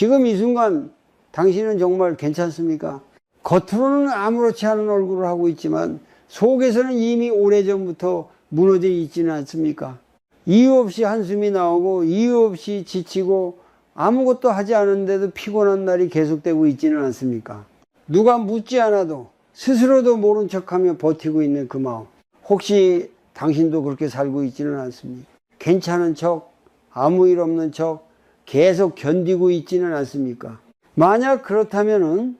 지금 이 순간 당신은 정말 괜찮습니까? 겉으로는 아무렇지 않은 얼굴을 하고 있지만 속에서는 이미 오래전부터 무너져 있지는 않습니까? 이유 없이 한숨이 나오고 이유 없이 지치고 아무것도 하지 않은데도 피곤한 날이 계속되고 있지는 않습니까? 누가 묻지 않아도 스스로도 모른 척하며 버티고 있는 그 마음, 혹시 당신도 그렇게 살고 있지는 않습니까? 괜찮은 척, 아무 일 없는 척 계속 견디고 있지는 않습니까? 만약 그렇다면은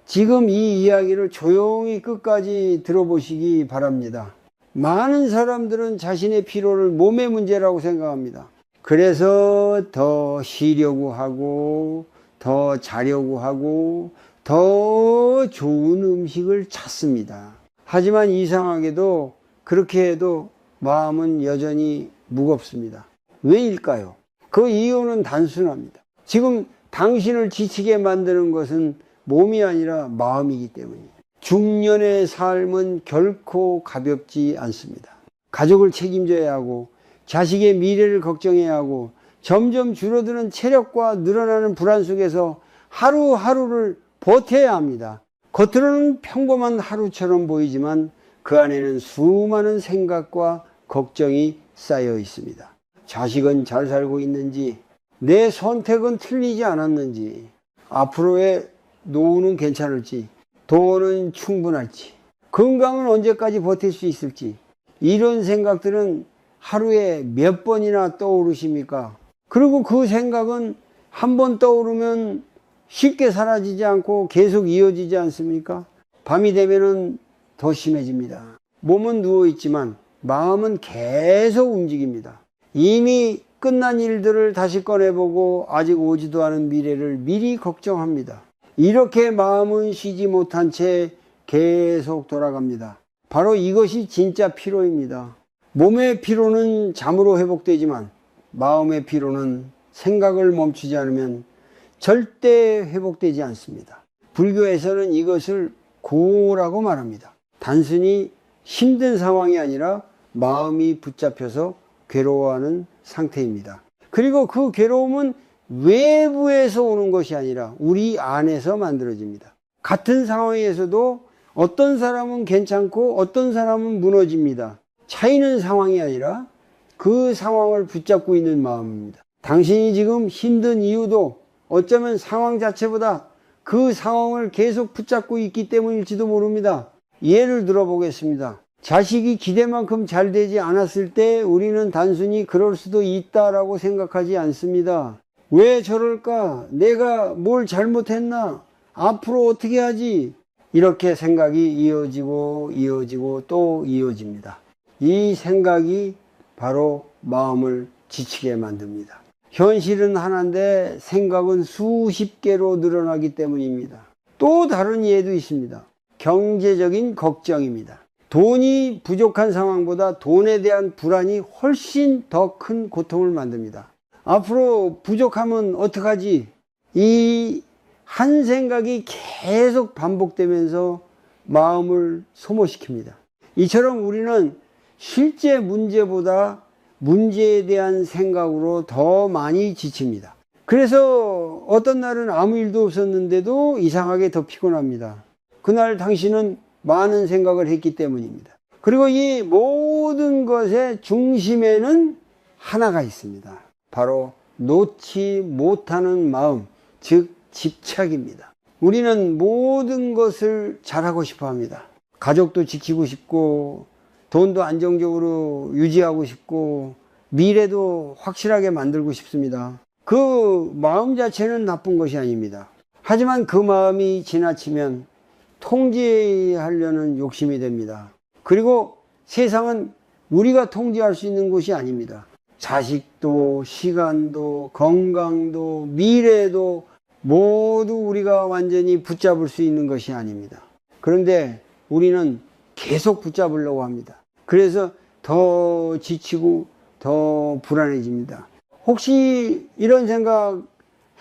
지금 이 이야기를 조용히 끝까지 들어보시기 바랍니다. 많은 사람들은 자신의 피로를 몸의 문제라고 생각합니다. 그래서 더 쉬려고 하고 더 자려고 하고 더 좋은 음식을 찾습니다. 하지만 이상하게도 그렇게 해도 마음은 여전히 무겁습니다. 왜일까요? 그 이유는 단순합니다. 지금 당신을 지치게 만드는 것은 몸이 아니라 마음이기 때문입니다. 중년의 삶은 결코 가볍지 않습니다. 가족을 책임져야 하고 자식의 미래를 걱정해야 하고 점점 줄어드는 체력과 늘어나는 불안 속에서 하루하루를 버텨야 합니다. 겉으로는 평범한 하루처럼 보이지만 그 안에는 수많은 생각과 걱정이 쌓여 있습니다. 자식은 잘 살고 있는지, 내 선택은 틀리지 않았는지, 앞으로의 노후는 괜찮을지, 돈은 충분할지, 건강은 언제까지 버틸 수 있을지, 이런 생각들은 하루에 몇 번이나 떠오르십니까? 그리고 그 생각은 한 번 떠오르면 쉽게 사라지지 않고 계속 이어지지 않습니까? 밤이 되면은 더 심해집니다. 몸은 누워있지만 마음은 계속 움직입니다. 이미 끝난 일들을 다시 꺼내보고 아직 오지도 않은 미래를 미리 걱정합니다. 이렇게 마음은 쉬지 못한 채 계속 돌아갑니다. 바로 이것이 진짜 피로입니다. 몸의 피로는 잠으로 회복되지만 마음의 피로는 생각을 멈추지 않으면 절대 회복되지 않습니다. 불교에서는 이것을 고라고 말합니다. 단순히 힘든 상황이 아니라 마음이 붙잡혀서 괴로워하는 상태입니다. 그리고 그 괴로움은 외부에서 오는 것이 아니라 우리 안에서 만들어집니다. 같은 상황에서도 어떤 사람은 괜찮고 어떤 사람은 무너집니다. 차이는 상황이 아니라 그 상황을 붙잡고 있는 마음입니다. 당신이 지금 힘든 이유도 어쩌면 상황 자체보다 그 상황을 계속 붙잡고 있기 때문일지도 모릅니다. 예를 들어보겠습니다. 자식이 기대만큼 잘 되지 않았을 때 우리는 단순히 그럴 수도 있다라고 생각하지 않습니다. 왜 저럴까? 내가 뭘 잘못했나? 앞으로 어떻게 하지? 이렇게 생각이 이어지고 또 이어집니다. 이 생각이 바로 마음을 지치게 만듭니다. 현실은 하나인데 생각은 수십 개로 늘어나기 때문입니다. 또 다른 예도 있습니다. 경제적인 걱정입니다. 돈이 부족한 상황보다 돈에 대한 불안이 훨씬 더 큰 고통을 만듭니다. 앞으로 부족하면 어떡하지? 이 한 생각이 계속 반복되면서 마음을 소모시킵니다. 이처럼 우리는 실제 문제보다 문제에 대한 생각으로 더 많이 지칩니다. 그래서 어떤 날은 아무 일도 없었는데도 이상하게 더 피곤합니다. 그날 당신은 많은 생각을 했기 때문입니다. 그리고 이 모든 것의 중심에는 하나가 있습니다. 바로 놓지 못하는 마음, 즉 집착입니다. 우리는 모든 것을 잘하고 싶어 합니다. 가족도 지키고 싶고 돈도 안정적으로 유지하고 싶고 미래도 확실하게 만들고 싶습니다. 그 마음 자체는 나쁜 것이 아닙니다. 하지만 그 마음이 지나치면 통제하려는 욕심이 됩니다. 그리고 세상은 우리가 통제할 수 있는 것이 아닙니다. 자식도 시간도 건강도 미래도 모두 우리가 완전히 붙잡을 수 있는 것이 아닙니다. 그런데 우리는 계속 붙잡으려고 합니다. 그래서 더 지치고 더 불안해집니다. 혹시 이런 생각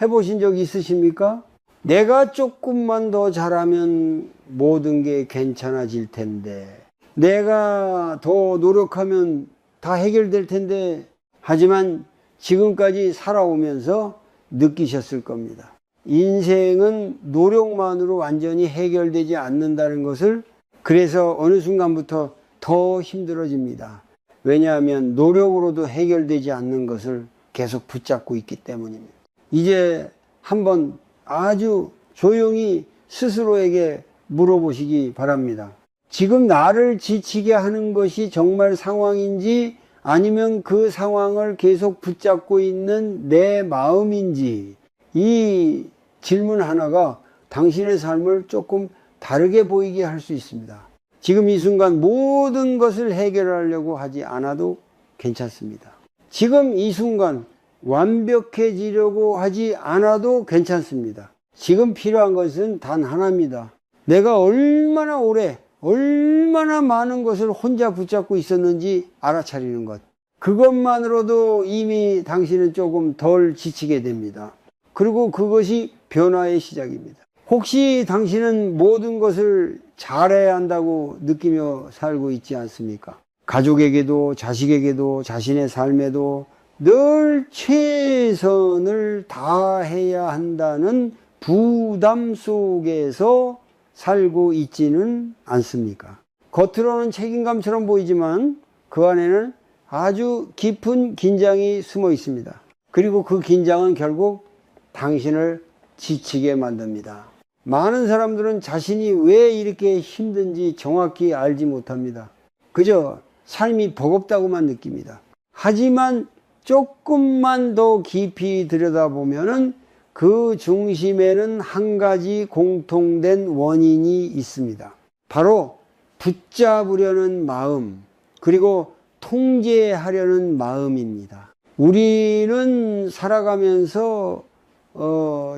해보신 적 있으십니까? 내가 조금만 더 잘하면 모든 게 괜찮아질 텐데, 내가 더 노력하면 다 해결될 텐데, 하지만 지금까지 살아오면서 느끼셨을 겁니다. 인생은 노력만으로 완전히 해결되지 않는다는 것을, 그래서 어느 순간부터 더 힘들어집니다. 왜냐하면 노력으로도 해결되지 않는 것을 계속 붙잡고 있기 때문입니다. 이제 한번 아주 조용히 스스로에게 물어보시기 바랍니다. 지금 나를 지치게 하는 것이 정말 상황인지, 아니면 그 상황을 계속 붙잡고 있는 내 마음인지, 이 질문 하나가 당신의 삶을 조금 다르게 보이게 할 수 있습니다. 지금 이 순간 모든 것을 해결하려고 하지 않아도 괜찮습니다. 지금 이 순간 완벽해지려고 하지 않아도 괜찮습니다. 지금 필요한 것은 단 하나입니다. 내가 얼마나 오래, 얼마나 많은 것을 혼자 붙잡고 있었는지 알아차리는 것. 그것만으로도 이미 당신은 조금 덜 지치게 됩니다. 그리고 그것이 변화의 시작입니다. 혹시 당신은 모든 것을 잘해야 한다고 느끼며 살고 있지 않습니까? 가족에게도, 자식에게도, 자신의 삶에도 늘 최선을 다해야 한다는 부담 속에서 살고 있지는 않습니까? 겉으로는 책임감처럼 보이지만 그 안에는 아주 깊은 긴장이 숨어 있습니다. 그리고 그 긴장은 결국 당신을 지치게 만듭니다. 많은 사람들은 자신이 왜 이렇게 힘든지 정확히 알지 못합니다. 그저 삶이 버겁다고만 느낍니다. 하지만 조금만 더 깊이 들여다보면은 그 중심에는 한 가지 공통된 원인이 있습니다. 바로 붙잡으려는 마음, 그리고 통제하려는 마음입니다. 우리는 살아가면서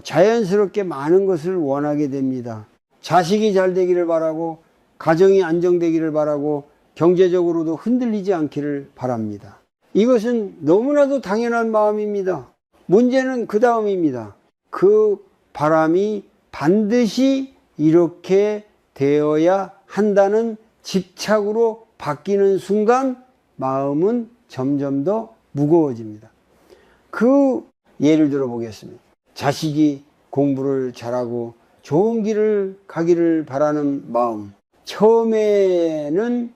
자연스럽게 많은 것을 원하게 됩니다. 자식이 잘 되기를 바라고, 가정이 안정되기를 바라고, 경제적으로도 흔들리지 않기를 바랍니다. 이것은 너무나도 당연한 마음입니다. 문제는 그 다음입니다. 그 바람이 반드시 이렇게 되어야 한다는 집착으로 바뀌는 순간 마음은 점점 더 무거워집니다. 그 예를 들어 보겠습니다. 자식이 공부를 잘하고 좋은 길을 가기를 바라는 마음. 처음에는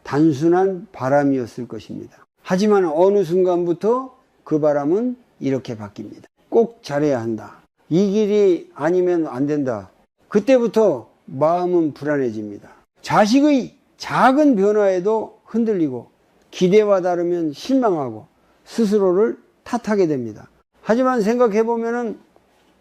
단순한 바람이었을 것입니다. 하지만 어느 순간부터 그 바람은 이렇게 바뀝니다. 꼭 잘해야 한다. 이 길이 아니면 안 된다. 그때부터 마음은 불안해집니다. 자식의 작은 변화에도 흔들리고, 기대와 다르면 실망하고 스스로를 탓하게 됩니다. 하지만 생각해보면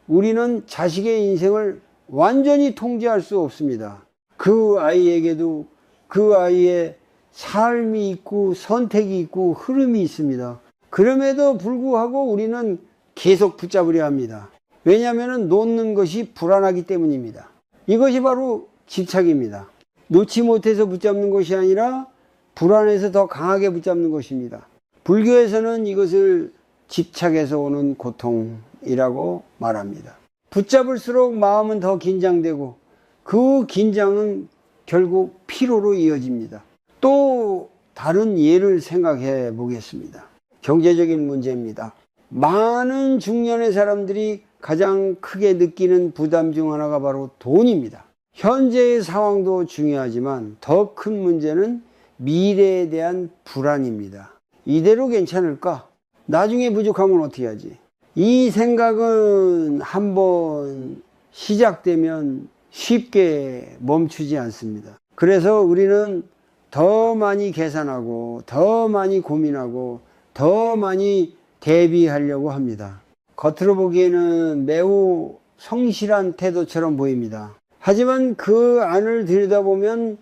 우리는 자식의 인생을 완전히 통제할 수 없습니다. 그 아이에게도 그 아이의 삶이 있고 선택이 있고 흐름이 있습니다. 그럼에도 불구하고 우리는 계속 붙잡으려 합니다. 왜냐하면 놓는 것이 불안하기 때문입니다. 이것이 바로 집착입니다. 놓지 못해서 붙잡는 것이 아니라 불안해서 더 강하게 붙잡는 것입니다. 불교에서는 이것을 집착에서 오는 고통이라고 말합니다. 붙잡을수록 마음은 더 긴장되고, 그 긴장은 결국 피로로 이어집니다. 또 다른 예를 생각해 보겠습니다. 경제적인 문제입니다. 많은 중년의 사람들이 가장 크게 느끼는 부담 중 하나가 바로 돈입니다. 현재의 상황도 중요하지만 더 큰 문제는 미래에 대한 불안입니다. 이대로 괜찮을까? 나중에 부족하면 어떻게 하지? 이 생각은 한번 시작되면 쉽게 멈추지 않습니다. 그래서 우리는 더 많이 계산하고, 더 많이 고민하고, 더 많이 대비하려고 합니다. 겉으로 보기에는 매우 성실한 태도처럼 보입니다. 하지만 그 안을 들여다보면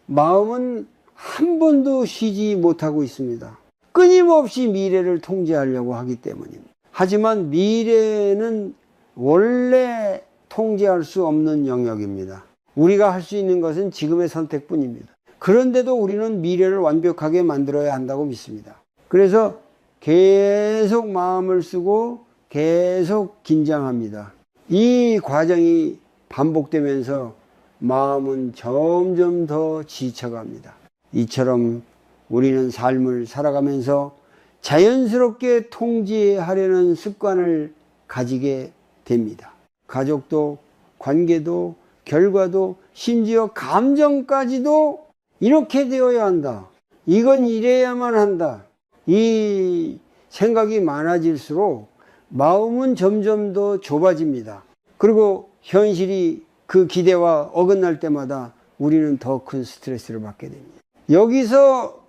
마음은 한 번도 쉬지 못하고 있습니다. 끊임없이 미래를 통제하려고 하기 때문입니다. 하지만 미래는 원래 통제할 수 없는 영역입니다. 우리가 할 수 있는 것은 지금의 선택뿐입니다. 그런데도 우리는 미래를 완벽하게 만들어야 한다고 믿습니다. 그래서 계속 마음을 쓰고 계속 긴장합니다. 이 과정이 반복되면서 마음은 점점 더 지쳐갑니다. 이처럼 우리는 삶을 살아가면서 자연스럽게 통제하려는 습관을 가지게 됩니다. 가족도, 관계도, 결과도, 심지어 감정까지도 이렇게 되어야 한다. 이건 이래야만 한다. 이 생각이 많아질수록 마음은 점점 더 좁아집니다. 그리고 현실이 그 기대와 어긋날 때마다 우리는 더 큰 스트레스를 받게 됩니다. 여기서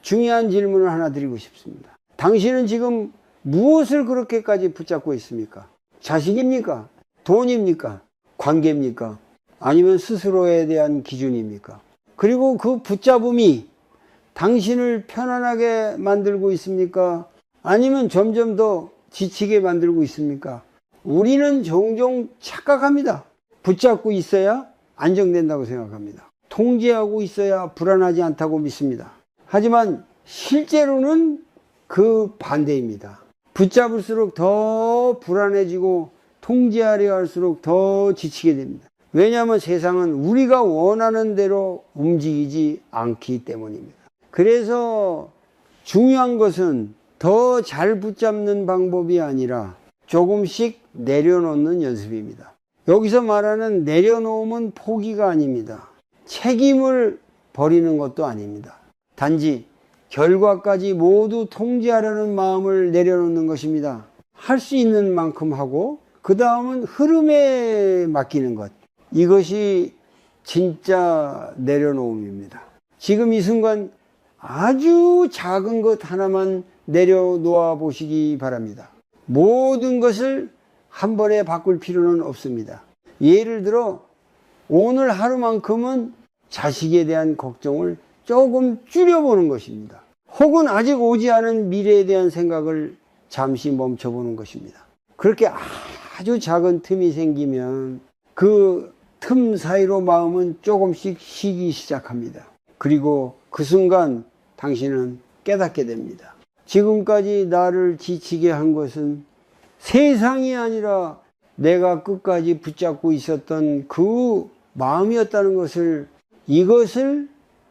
중요한 질문을 하나 드리고 싶습니다. 당신은 지금 무엇을 그렇게까지 붙잡고 있습니까? 자식입니까? 돈입니까? 관계입니까? 아니면 스스로에 대한 기준입니까? 그리고 그 붙잡음이 당신을 편안하게 만들고 있습니까? 아니면 점점 더 지치게 만들고 있습니까? 우리는 종종 착각합니다. 붙잡고 있어야 안정된다고 생각합니다. 통제하고 있어야 불안하지 않다고 믿습니다. 하지만 실제로는 그 반대입니다. 붙잡을수록 더 불안해지고 통제하려 할수록 더 지치게 됩니다. 왜냐하면 세상은 우리가 원하는 대로 움직이지 않기 때문입니다. 그래서 중요한 것은 더 잘 붙잡는 방법이 아니라 조금씩 내려놓는 연습입니다. 여기서 말하는 내려놓음은 포기가 아닙니다. 책임을 버리는 것도 아닙니다. 단지 결과까지 모두 통제하려는 마음을 내려놓는 것입니다. 할 수 있는 만큼 하고 그 다음은 흐름에 맡기는 것. 이것이 진짜 내려놓음입니다. 지금 이 순간 아주 작은 것 하나만 내려놓아 보시기 바랍니다. 모든 것을 한 번에 바꿀 필요는 없습니다. 예를 들어 오늘 하루만큼은 자식에 대한 걱정을 조금 줄여보는 것입니다. 혹은 아직 오지 않은 미래에 대한 생각을 잠시 멈춰보는 것입니다. 그렇게 아주 작은 틈이 생기면 그 틈 사이로 마음은 조금씩 쉬기 시작합니다. 그리고 그 순간 당신은 깨닫게 됩니다. 지금까지 나를 지치게 한 것은 세상이 아니라 내가 끝까지 붙잡고 있었던 그 마음이었다는 것을, 이것을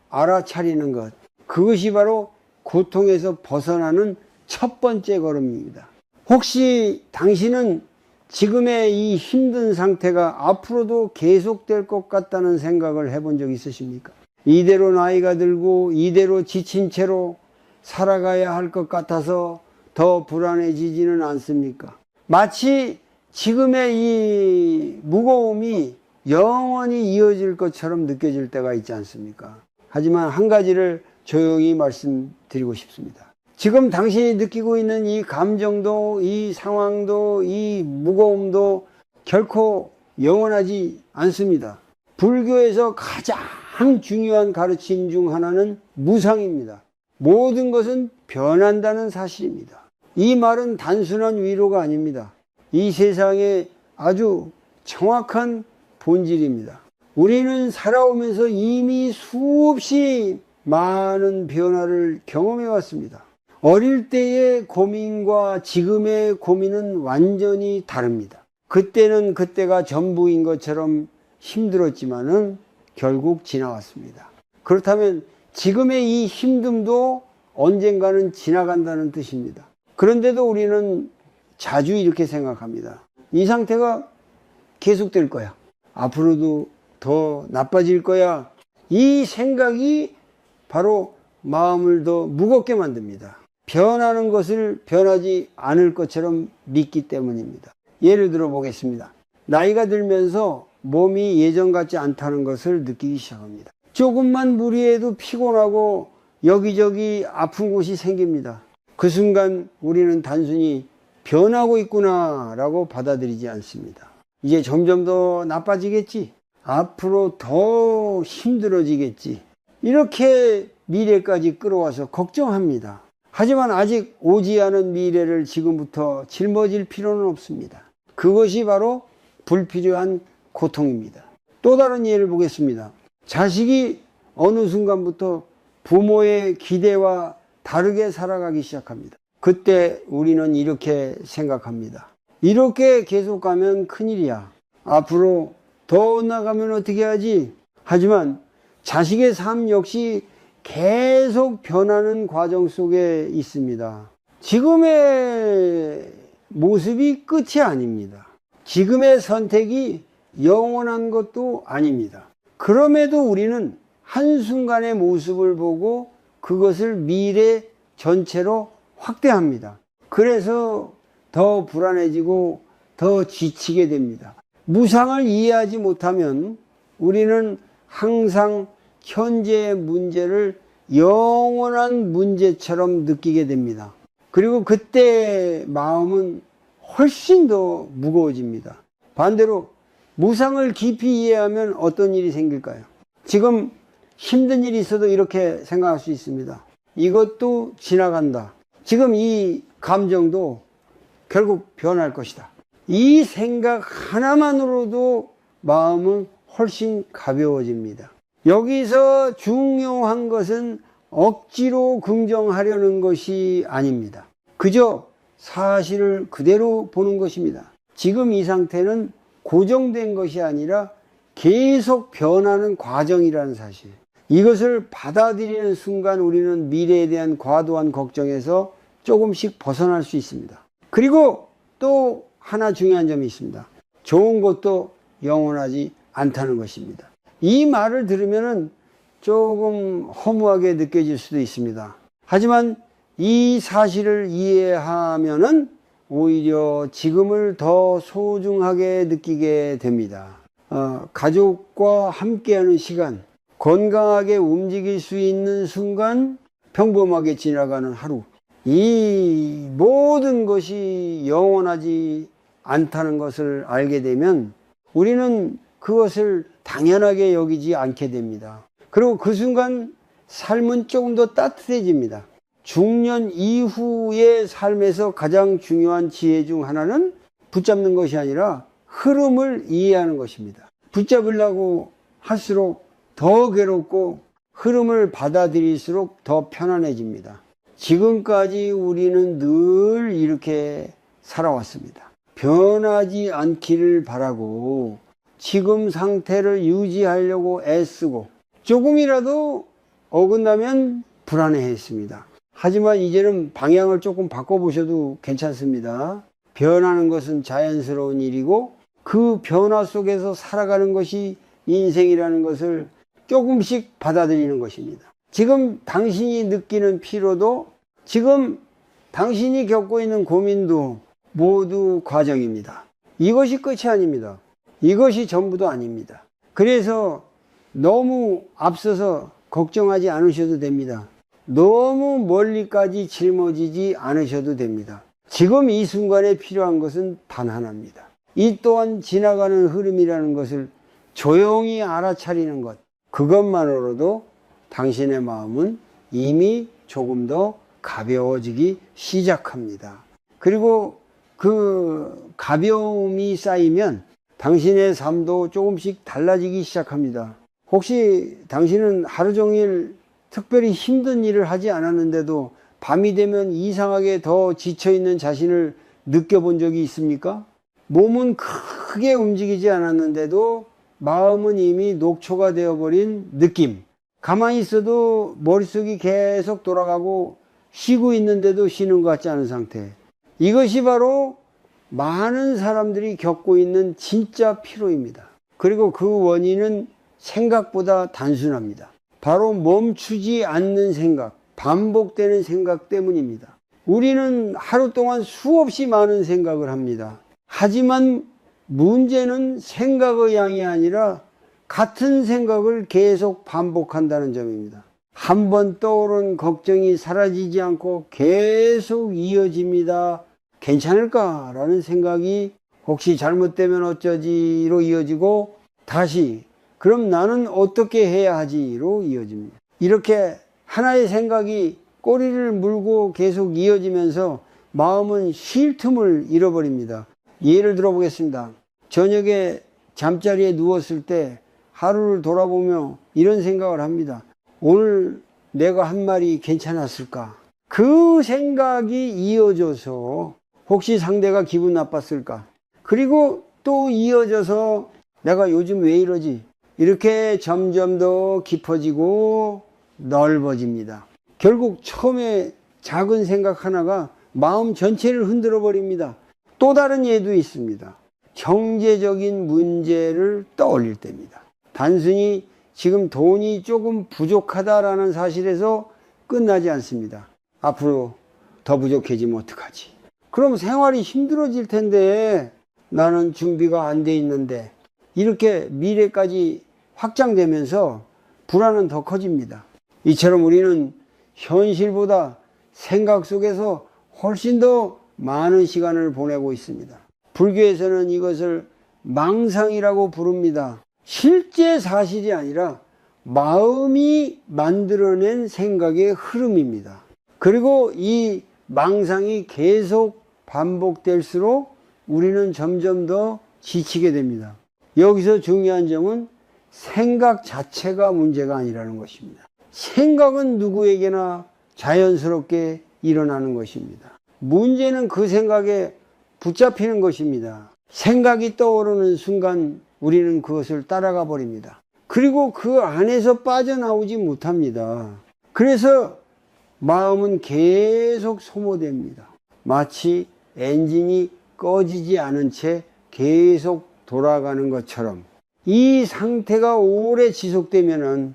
알아차리는 것, 그것이 바로 고통에서 벗어나는 첫 번째 걸음입니다. 혹시 당신은 지금의 이 힘든 상태가 앞으로도 계속될 것 같다는 생각을 해본 적 있으십니까? 이대로 나이가 들고 이대로 지친 채로 살아가야 할 것 같아서 더 불안해지지는 않습니까? 마치 지금의 이 무거움이 영원히 이어질 것처럼 느껴질 때가 있지 않습니까? 하지만 한 가지를 조용히 말씀드리고 싶습니다. 지금 당신이 느끼고 있는 이 감정도, 이 상황도, 이 무거움도 결코 영원하지 않습니다. 불교에서 가장 중요한 가르침 중 하나는 무상입니다. 모든 것은 변한다는 사실입니다. 이 말은 단순한 위로가 아닙니다. 이 세상의 아주 정확한 본질입니다. 우리는 살아오면서 이미 수없이 많은 변화를 경험해 왔습니다. 어릴 때의 고민과 지금의 고민은 완전히 다릅니다. 그때는 그때가 전부인 것처럼 힘들었지만은 결국 지나왔습니다. 그렇다면 지금의 이 힘듦도 언젠가는 지나간다는 뜻입니다. 그런데도 우리는 자주 이렇게 생각합니다. 이 상태가 계속될 거야. 앞으로도 더 나빠질 거야. 이 생각이 바로 마음을 더 무겁게 만듭니다. 변하는 것을 변하지 않을 것처럼 믿기 때문입니다. 예를 들어 보겠습니다. 나이가 들면서 몸이 예전 같지 않다는 것을 느끼기 시작합니다. 조금만 무리해도 피곤하고 여기저기 아픈 곳이 생깁니다. 그 순간 우리는 단순히 변하고 있구나 라고 받아들이지 않습니다. 이제 점점 더 나빠지겠지, 앞으로 더 힘들어지겠지, 이렇게 미래까지 끌어와서 걱정합니다. 하지만 아직 오지 않은 미래를 지금부터 짊어질 필요는 없습니다. 그것이 바로 불필요한 고통입니다. 또 다른 예를 보겠습니다. 자식이 어느 순간부터 부모의 기대와 다르게 살아가기 시작합니다. 그때 우리는 이렇게 생각합니다. 이렇게 계속 가면 큰일이야. 앞으로 더 나가면 어떻게 하지? 하지만 자식의 삶 역시 계속 변하는 과정 속에 있습니다. 지금의 모습이 끝이 아닙니다. 지금의 선택이 영원한 것도 아닙니다. 그럼에도 우리는 한순간의 모습을 보고 그것을 미래 전체로 확대합니다. 그래서 더 불안해지고 더 지치게 됩니다. 무상을 이해하지 못하면 우리는 항상 현재의 문제를 영원한 문제처럼 느끼게 됩니다. 그리고 그때 마음은 훨씬 더 무거워집니다. 반대로 무상을 깊이 이해하면 어떤 일이 생길까요? 지금 힘든 일이 있어도 이렇게 생각할 수 있습니다. 이것도 지나간다. 지금 이 감정도 결국 변할 것이다. 이 생각 하나만으로도 마음은 훨씬 가벼워집니다. 여기서 중요한 것은 억지로 긍정하려는 것이 아닙니다. 그저 사실을 그대로 보는 것입니다. 지금 이 상태는 고정된 것이 아니라 계속 변하는 과정이라는 사실. 이것을 받아들이는 순간 우리는 미래에 대한 과도한 걱정에서 조금씩 벗어날 수 있습니다. 그리고 또 하나 중요한 점이 있습니다. 좋은 것도 영원하지 않다는 것입니다. 이 말을 들으면 조금 허무하게 느껴질 수도 있습니다. 하지만 이 사실을 이해하면은 오히려 지금을 더 소중하게 느끼게 됩니다. 가족과 함께하는 시간, 건강하게 움직일 수 있는 순간, 평범하게 지나가는 하루, 이 모든 것이 영원하지 않다는 것을 알게 되면 우리는 그것을 당연하게 여기지 않게 됩니다. 그리고 그 순간 삶은 조금 더 따뜻해집니다. 중년 이후의 삶에서 가장 중요한 지혜 중 하나는 붙잡는 것이 아니라 흐름을 이해하는 것입니다. 붙잡으려고 할수록 더 괴롭고 흐름을 받아들일수록 더 편안해집니다. 지금까지 우리는 늘 이렇게 살아왔습니다. 변하지 않기를 바라고 지금 상태를 유지하려고 애쓰고 조금이라도 어긋나면 불안해했습니다. 하지만 이제는 방향을 조금 바꿔보셔도 괜찮습니다. 변하는 것은 자연스러운 일이고 그 변화 속에서 살아가는 것이 인생이라는 것을 조금씩 받아들이는 것입니다. 지금 당신이 느끼는 피로도, 지금 당신이 겪고 있는 고민도 모두 과정입니다. 이것이 끝이 아닙니다. 이것이 전부도 아닙니다. 그래서 너무 앞서서 걱정하지 않으셔도 됩니다. 너무 멀리까지 짊어지지 않으셔도 됩니다. 지금 이 순간에 필요한 것은 단 하나입니다. 이 또한 지나가는 흐름이라는 것을 조용히 알아차리는 것, 그것만으로도 당신의 마음은 이미 조금 더 가벼워지기 시작합니다. 그리고 그 가벼움이 쌓이면 당신의 삶도 조금씩 달라지기 시작합니다. 혹시 당신은 하루 종일 특별히 힘든 일을 하지 않았는데도 밤이 되면 이상하게 더 지쳐있는 자신을 느껴본 적이 있습니까? 몸은 크게 움직이지 않았는데도 마음은 이미 녹초가 되어버린 느낌. 가만히 있어도 머릿속이 계속 돌아가고 쉬고 있는데도 쉬는 것 같지 않은 상태. 이것이 바로 많은 사람들이 겪고 있는 진짜 피로입니다. 그리고 그 원인은 생각보다 단순합니다. 바로 멈추지 않는 생각, 반복되는 생각 때문입니다. 우리는 하루 동안 수없이 많은 생각을 합니다. 하지만 문제는 생각의 양이 아니라 같은 생각을 계속 반복한다는 점입니다. 한 번 떠오른 걱정이 사라지지 않고 계속 이어집니다. 괜찮을까라는 생각이 혹시 잘못되면 어쩌지로 이어지고 다시 그럼 나는 어떻게 해야 하지로 이어집니다. 이렇게 하나의 생각이 꼬리를 물고 계속 이어지면서 마음은 쉴 틈을 잃어버립니다. 예를 들어 보겠습니다. 저녁에 잠자리에 누웠을 때 하루를 돌아보며 이런 생각을 합니다. 오늘 내가 한 말이 괜찮았을까? 그 생각이 이어져서 혹시 상대가 기분 나빴을까? 그리고 또 이어져서 내가 요즘 왜 이러지? 이렇게 점점 더 깊어지고 넓어집니다. 결국 처음에 작은 생각 하나가 마음 전체를 흔들어 버립니다. 또 다른 예도 있습니다. 경제적인 문제를 떠올릴 때입니다. 단순히 지금 돈이 조금 부족하다라는 사실에서 끝나지 않습니다. 앞으로 더 부족해지면 어떡하지? 그럼 생활이 힘들어질 텐데 나는 준비가 안 돼 있는데, 이렇게 미래까지 확장되면서 불안은 더 커집니다. 이처럼 우리는 현실보다 생각 속에서 훨씬 더 많은 시간을 보내고 있습니다. 불교에서는 이것을 망상이라고 부릅니다. 실제 사실이 아니라 마음이 만들어낸 생각의 흐름입니다. 그리고 이 망상이 계속 반복될수록 우리는 점점 더 지치게 됩니다. 여기서 중요한 점은 생각 자체가 문제가 아니라는 것입니다. 생각은 누구에게나 자연스럽게 일어나는 것입니다. 문제는 그 생각에 붙잡히는 것입니다. 생각이 떠오르는 순간 우리는 그것을 따라가 버립니다. 그리고 그 안에서 빠져나오지 못합니다. 그래서 마음은 계속 소모됩니다. 마치 엔진이 꺼지지 않은 채 계속 돌아가는 것처럼, 이 상태가 오래 지속되면은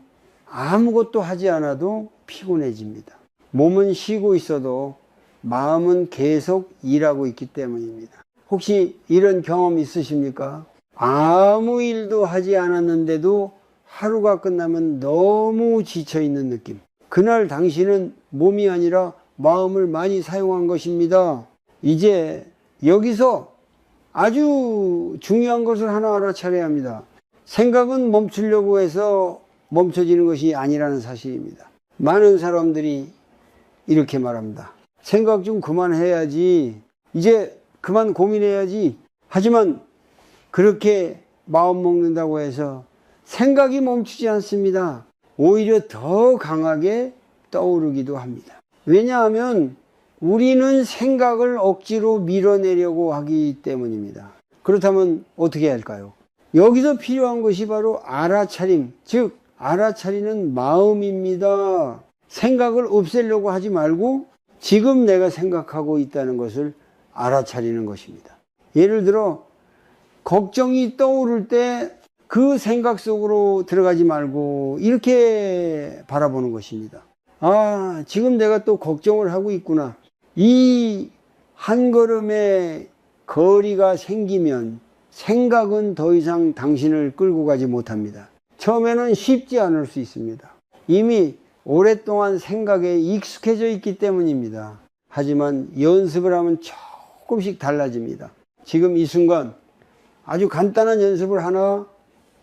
아무것도 하지 않아도 피곤해집니다. 몸은 쉬고 있어도 마음은 계속 일하고 있기 때문입니다. 혹시 이런 경험 있으십니까? 아무 일도 하지 않았는데도 하루가 끝나면 너무 지쳐 있는 느낌. 그날 당신은 몸이 아니라 마음을 많이 사용한 것입니다. 이제 여기서 아주 중요한 것을 하나 알아차려야 합니다. 생각은 멈추려고 해서 멈춰지는 것이 아니라는 사실입니다. 많은 사람들이 이렇게 말합니다. 생각 좀 그만해야지. 이제 그만 고민해야지. 하지만 그렇게 마음 먹는다고 해서 생각이 멈추지 않습니다. 오히려 더 강하게 떠오르기도 합니다. 왜냐하면 우리는 생각을 억지로 밀어내려고 하기 때문입니다. 그렇다면 어떻게 해야 할까요? 여기서 필요한 것이 바로 알아차림, 즉 알아차리는 마음입니다. 생각을 없애려고 하지 말고 지금 내가 생각하고 있다는 것을 알아차리는 것입니다. 예를 들어 걱정이 떠오를 때 그 생각 속으로 들어가지 말고 이렇게 바라보는 것입니다. 아, 지금 내가 또 걱정을 하고 있구나. 이 한 걸음의 거리가 생기면 생각은 더 이상 당신을 끌고 가지 못합니다. 처음에는 쉽지 않을 수 있습니다. 이미 오랫동안 생각에 익숙해져 있기 때문입니다. 하지만 연습을 하면 조금씩 달라집니다. 지금 이 순간 아주 간단한 연습을 하나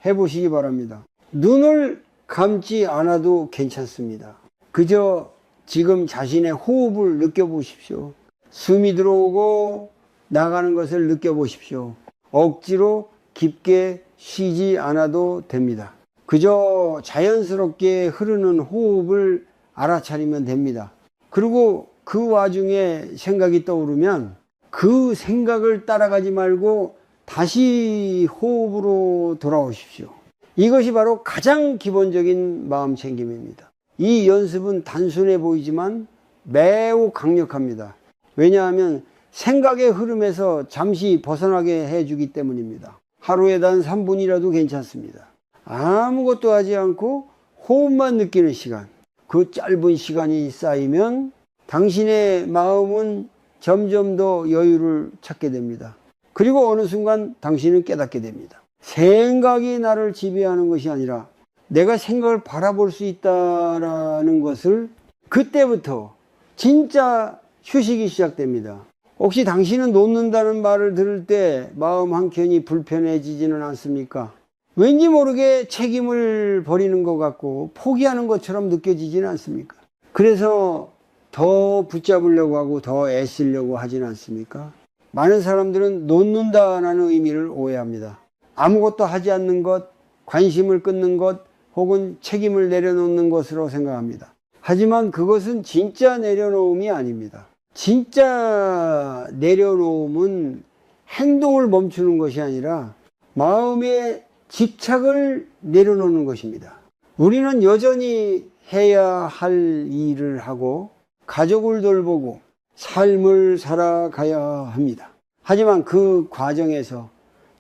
해보시기 바랍니다. 눈을 감지 않아도 괜찮습니다. 그저 지금 자신의 호흡을 느껴보십시오. 숨이 들어오고 나가는 것을 느껴보십시오. 억지로 깊게 쉬지 않아도 됩니다. 그저 자연스럽게 흐르는 호흡을 알아차리면 됩니다. 그리고 그 와중에 생각이 떠오르면 그 생각을 따라가지 말고 다시 호흡으로 돌아오십시오. 이것이 바로 가장 기본적인 마음 챙김입니다. 이 연습은 단순해 보이지만 매우 강력합니다. 왜냐하면 생각의 흐름에서 잠시 벗어나게 해주기 때문입니다. 하루에 단 3분이라도 괜찮습니다. 아무것도 하지 않고 호흡만 느끼는 시간, 그 짧은 시간이 쌓이면 당신의 마음은 점점 더 여유를 찾게 됩니다. 그리고 어느 순간 당신은 깨닫게 됩니다. 생각이 나를 지배하는 것이 아니라 내가 생각을 바라볼 수 있다는 것을, 그때부터 진짜 휴식이 시작됩니다. 혹시 당신은 놓는다는 말을 들을 때 마음 한켠이 불편해지지는 않습니까? 왠지 모르게 책임을 버리는 것 같고 포기하는 것처럼 느껴지지는 않습니까? 그래서 더 붙잡으려고 하고 더 애쓰려고 하지는 않습니까? 많은 사람들은 놓는다는 의미를 오해합니다. 아무것도 하지 않는 것, 관심을 끊는 것, 혹은 책임을 내려놓는 것으로 생각합니다. 하지만 그것은 진짜 내려놓음이 아닙니다. 진짜 내려놓음은 행동을 멈추는 것이 아니라 마음의 집착을 내려놓는 것입니다. 우리는 여전히 해야 할 일을 하고 가족을 돌보고 삶을 살아가야 합니다. 하지만 그 과정에서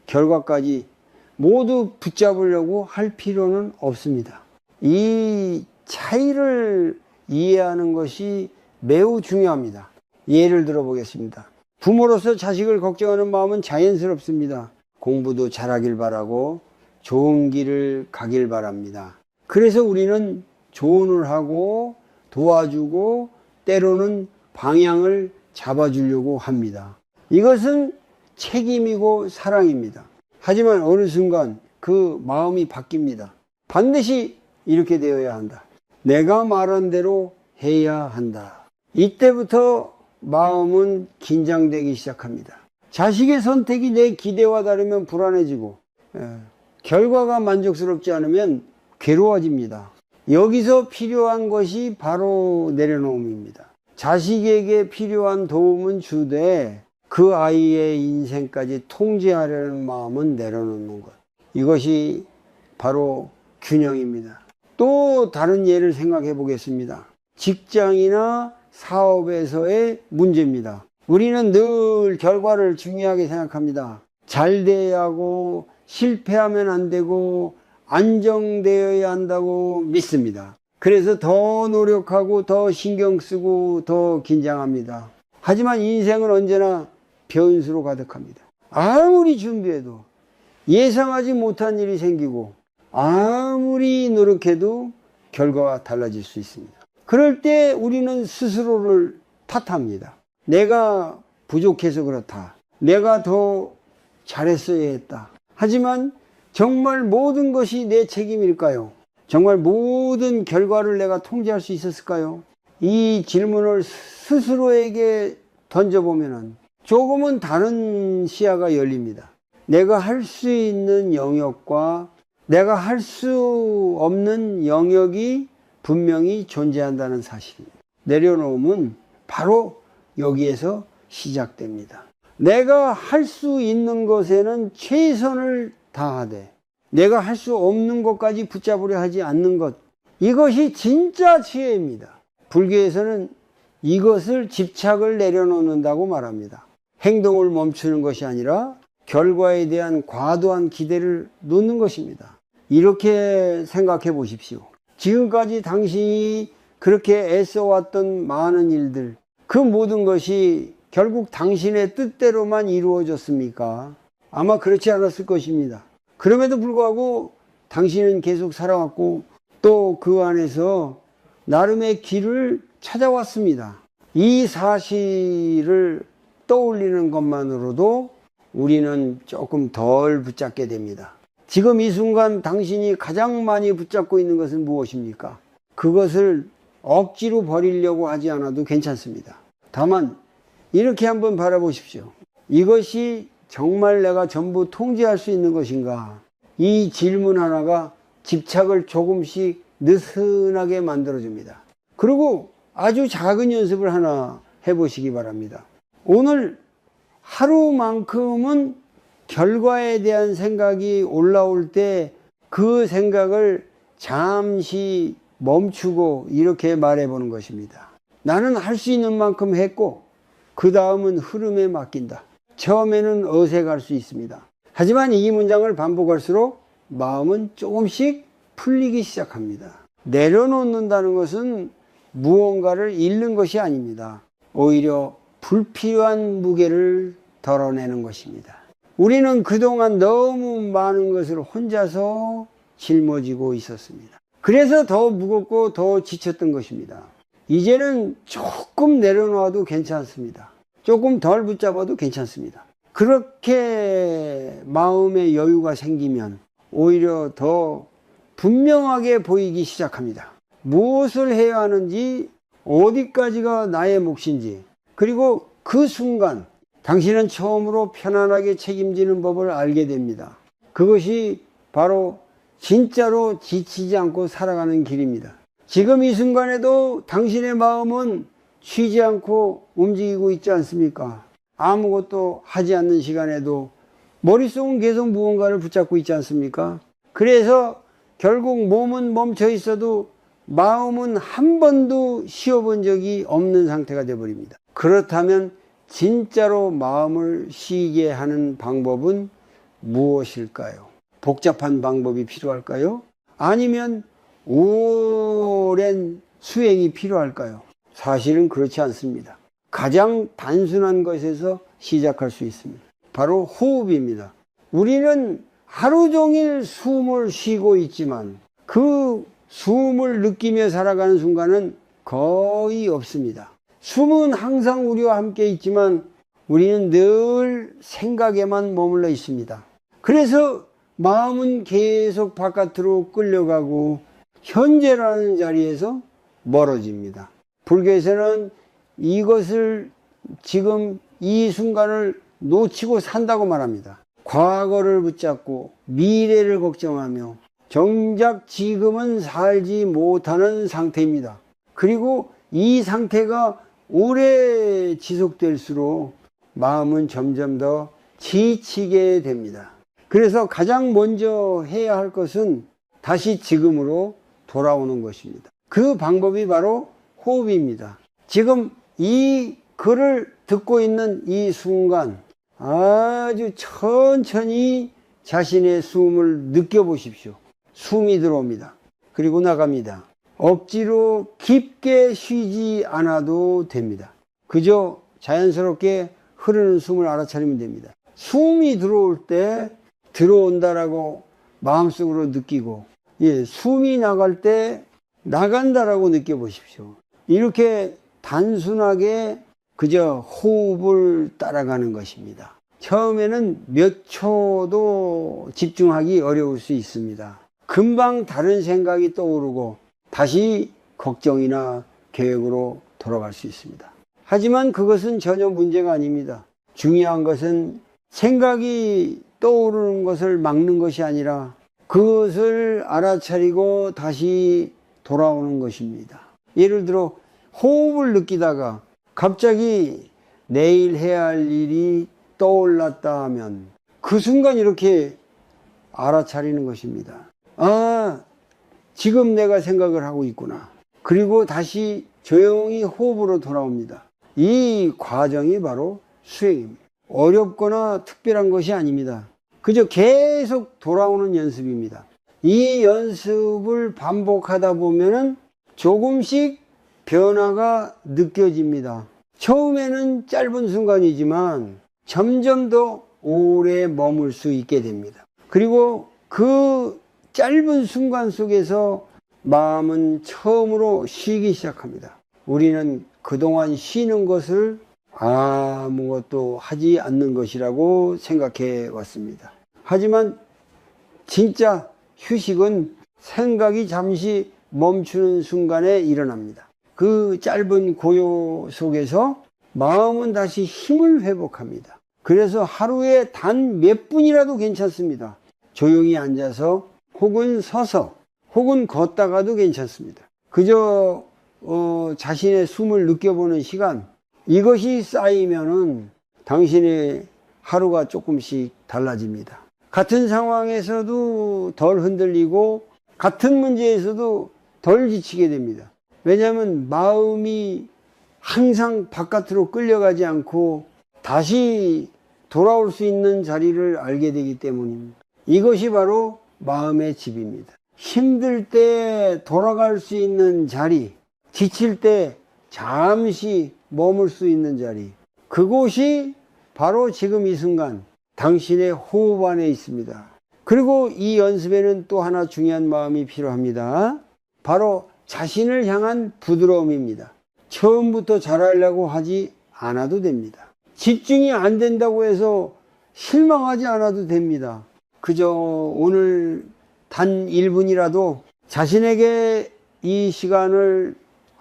결과까지 모두 붙잡으려고 할 필요는 없습니다. 이 차이를 이해하는 것이 매우 중요합니다. 예를 들어 보겠습니다. 부모로서 자식을 걱정하는 마음은 자연스럽습니다. 공부도 잘하길 바라고 좋은 길을 가길 바랍니다. 그래서 우리는 조언을 하고 도와주고 때로는 방향을 잡아주려고 합니다. 이것은 책임이고 사랑입니다. 하지만 어느 순간 그 마음이 바뀝니다. 반드시 이렇게 되어야 한다. 내가 말한 대로 해야 한다. 이때부터 마음은 긴장되기 시작합니다. 자식의 선택이 내 기대와 다르면 불안해지고 결과가 만족스럽지 않으면 괴로워집니다. 여기서 필요한 것이 바로 내려놓음입니다. 자식에게 필요한 도움은 주되 그 아이의 인생까지 통제하려는 마음은 내려놓는 것. 이것이 바로 균형입니다. 또 다른 예를 생각해 보겠습니다. 직장이나 사업에서의 문제입니다. 우리는 늘 결과를 중요하게 생각합니다. 잘 돼야 하고 실패하면 안 되고 안정되어야 한다고 믿습니다. 그래서 더 노력하고 더 신경 쓰고 더 긴장합니다. 하지만 인생은 언제나 변수로 가득합니다. 아무리 준비해도 예상하지 못한 일이 생기고 아무리 노력해도 결과가 달라질 수 있습니다. 그럴 때 우리는 스스로를 탓합니다. 내가 부족해서 그렇다. 내가 더 잘했어야 했다. 하지만 정말 모든 것이 내 책임일까요? 정말 모든 결과를 내가 통제할 수 있었을까요? 이 질문을 스스로에게 던져보면 조금은 다른 시야가 열립니다. 내가 할 수 있는 영역과 내가 할 수 없는 영역이 분명히 존재한다는 사실입니다. 내려놓음은 바로 여기에서 시작됩니다. 내가 할 수 있는 것에는 최선을 다하되 내가 할 수 없는 것까지 붙잡으려 하지 않는 것, 이것이 진짜 지혜입니다. 불교에서는 이것을 집착을 내려놓는다고 말합니다. 행동을 멈추는 것이 아니라 결과에 대한 과도한 기대를 놓는 것입니다. 이렇게 생각해 보십시오. 지금까지 당신이 그렇게 애써왔던 많은 일들, 그 모든 것이 결국 당신의 뜻대로만 이루어졌습니까? 아마 그렇지 않았을 것입니다. 그럼에도 불구하고 당신은 계속 살아왔고 또 그 안에서 나름의 길을 찾아왔습니다. 이 사실을 떠올리는 것만으로도 우리는 조금 덜 붙잡게 됩니다. 지금 이 순간 당신이 가장 많이 붙잡고 있는 것은 무엇입니까? 그것을 억지로 버리려고 하지 않아도 괜찮습니다. 다만 이렇게 한번 바라보십시오. 이것이 정말 내가 전부 통제할 수 있는 것인가? 이 질문 하나가 집착을 조금씩 느슨하게 만들어줍니다. 그리고 아주 작은 연습을 하나 해보시기 바랍니다. 오늘 하루만큼은 결과에 대한 생각이 올라올 때 그 생각을 잠시 멈추고 이렇게 말해보는 것입니다. 나는 할 수 있는 만큼 했고 그 다음은 흐름에 맡긴다. 처음에는 어색할 수 있습니다. 하지만 이 문장을 반복할수록 마음은 조금씩 풀리기 시작합니다. 내려놓는다는 것은 무언가를 잃는 것이 아닙니다. 오히려 불필요한 무게를 덜어내는 것입니다. 우리는 그동안 너무 많은 것을 혼자서 짊어지고 있었습니다. 그래서 더 무겁고 더 지쳤던 것입니다. 이제는 조금 내려놓아도 괜찮습니다. 조금 덜 붙잡아도 괜찮습니다. 그렇게 마음의 여유가 생기면 오히려 더 분명하게 보이기 시작합니다. 무엇을 해야 하는지, 어디까지가 나의 몫인지, 그리고 그 순간 당신은 처음으로 편안하게 책임지는 법을 알게 됩니다. 그것이 바로 진짜로 지치지 않고 살아가는 길입니다. 지금 이 순간에도 당신의 마음은 쉬지 않고 움직이고 있지 않습니까? 아무것도 하지 않는 시간에도 머릿속은 계속 무언가를 붙잡고 있지 않습니까? 그래서 결국 몸은 멈춰 있어도 마음은 한 번도 쉬어본 적이 없는 상태가 되어버립니다. 그렇다면 진짜로 마음을 쉬게 하는 방법은 무엇일까요? 복잡한 방법이 필요할까요? 아니면 오랜 수행이 필요할까요? 사실은 그렇지 않습니다. 가장 단순한 것에서 시작할 수 있습니다. 바로 호흡입니다. 우리는 하루 종일 숨을 쉬고 있지만 그 숨을 느끼며 살아가는 순간은 거의 없습니다. 숨은 항상 우리와 함께 있지만 우리는 늘 생각에만 머물러 있습니다. 그래서 마음은 계속 바깥으로 끌려가고 현재라는 자리에서 멀어집니다. 불교에서는 이것을 지금 이 순간을 놓치고 산다고 말합니다. 과거를 붙잡고 미래를 걱정하며 정작 지금은 살지 못하는 상태입니다. 그리고 이 상태가 오래 지속될수록 마음은 점점 더 지치게 됩니다. 그래서 가장 먼저 해야 할 것은 다시 지금으로 돌아오는 것입니다. 그 방법이 바로 호흡입니다. 지금 이 글을 듣고 있는 이 순간 아주 천천히 자신의 숨을 느껴보십시오. 숨이 들어옵니다. 그리고 나갑니다. 억지로 깊게 쉬지 않아도 됩니다. 그저 자연스럽게 흐르는 숨을 알아차리면 됩니다. 숨이 들어올 때 들어온다라고 마음속으로 느끼고, 숨이 나갈 때 나간다라고 느껴보십시오. 이렇게 단순하게 그저 호흡을 따라가는 것입니다. 처음에는 몇 초도 집중하기 어려울 수 있습니다. 금방 다른 생각이 떠오르고 다시 걱정이나 계획으로 돌아갈 수 있습니다. 하지만 그것은 전혀 문제가 아닙니다. 중요한 것은 생각이 떠오르는 것을 막는 것이 아니라 그것을 알아차리고 다시 돌아오는 것입니다. 예를 들어 호흡을 느끼다가 갑자기 내일 해야 할 일이 떠올랐다 하면 그 순간 이렇게 알아차리는 것입니다. 아, 지금 내가 생각을 하고 있구나. 그리고 다시 조용히 호흡으로 돌아옵니다. 이 과정이 바로 수행입니다. 어렵거나 특별한 것이 아닙니다. 그저 계속 돌아오는 연습입니다. 이 연습을 반복하다 보면은 조금씩 변화가 느껴집니다. 처음에는 짧은 순간이지만 점점 더 오래 머물 수 있게 됩니다. 그리고 그 짧은 순간 속에서 마음은 처음으로 쉬기 시작합니다. 우리는 그동안 쉬는 것을 아무것도 하지 않는 것이라고 생각해 왔습니다. 하지만 진짜 휴식은 생각이 잠시 멈추는 순간에 일어납니다. 그 짧은 고요 속에서 마음은 다시 힘을 회복합니다. 그래서 하루에 단 몇 분이라도 괜찮습니다. 조용히 앉아서 혹은 서서 혹은 걷다가도 괜찮습니다. 그저 자신의 숨을 느껴보는 시간, 이것이 쌓이면은 당신의 하루가 조금씩 달라집니다. 같은 상황에서도 덜 흔들리고 같은 문제에서도 덜 지치게 됩니다. 왜냐하면 마음이 항상 바깥으로 끌려가지 않고 다시 돌아올 수 있는 자리를 알게 되기 때문입니다. 이것이 바로 마음의 집입니다. 힘들 때 돌아갈 수 있는 자리, 지칠 때 잠시 머물 수 있는 자리, 그곳이 바로 지금 이 순간 당신의 호흡 안에 있습니다. 그리고 이 연습에는 또 하나 중요한 마음이 필요합니다. 바로 자신을 향한 부드러움입니다. 처음부터 잘하려고 하지 않아도 됩니다. 집중이 안 된다고 해서 실망하지 않아도 됩니다. 그저 오늘 단 1분이라도 자신에게 이 시간을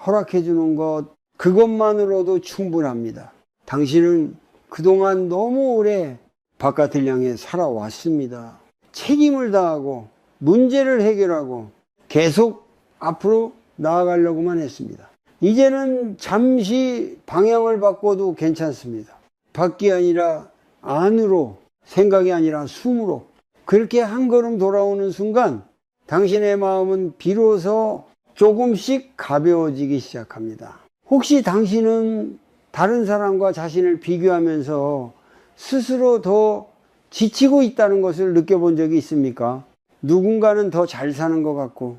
허락해 주는 것, 그것만으로도 충분합니다. 당신은 그동안 너무 오래 바깥을 향해 살아왔습니다. 책임을 다하고 문제를 해결하고 계속 앞으로 나아가려고만 했습니다. 이제는 잠시 방향을 바꿔도 괜찮습니다. 밖이 아니라 안으로, 생각이 아니라 숨으로 그렇게 한 걸음 돌아오는 순간 당신의 마음은 비로소 조금씩 가벼워지기 시작합니다. 혹시 당신은 다른 사람과 자신을 비교하면서 스스로 더 지치고 있다는 것을 느껴본 적이 있습니까? 누군가는 더 잘 사는 것 같고,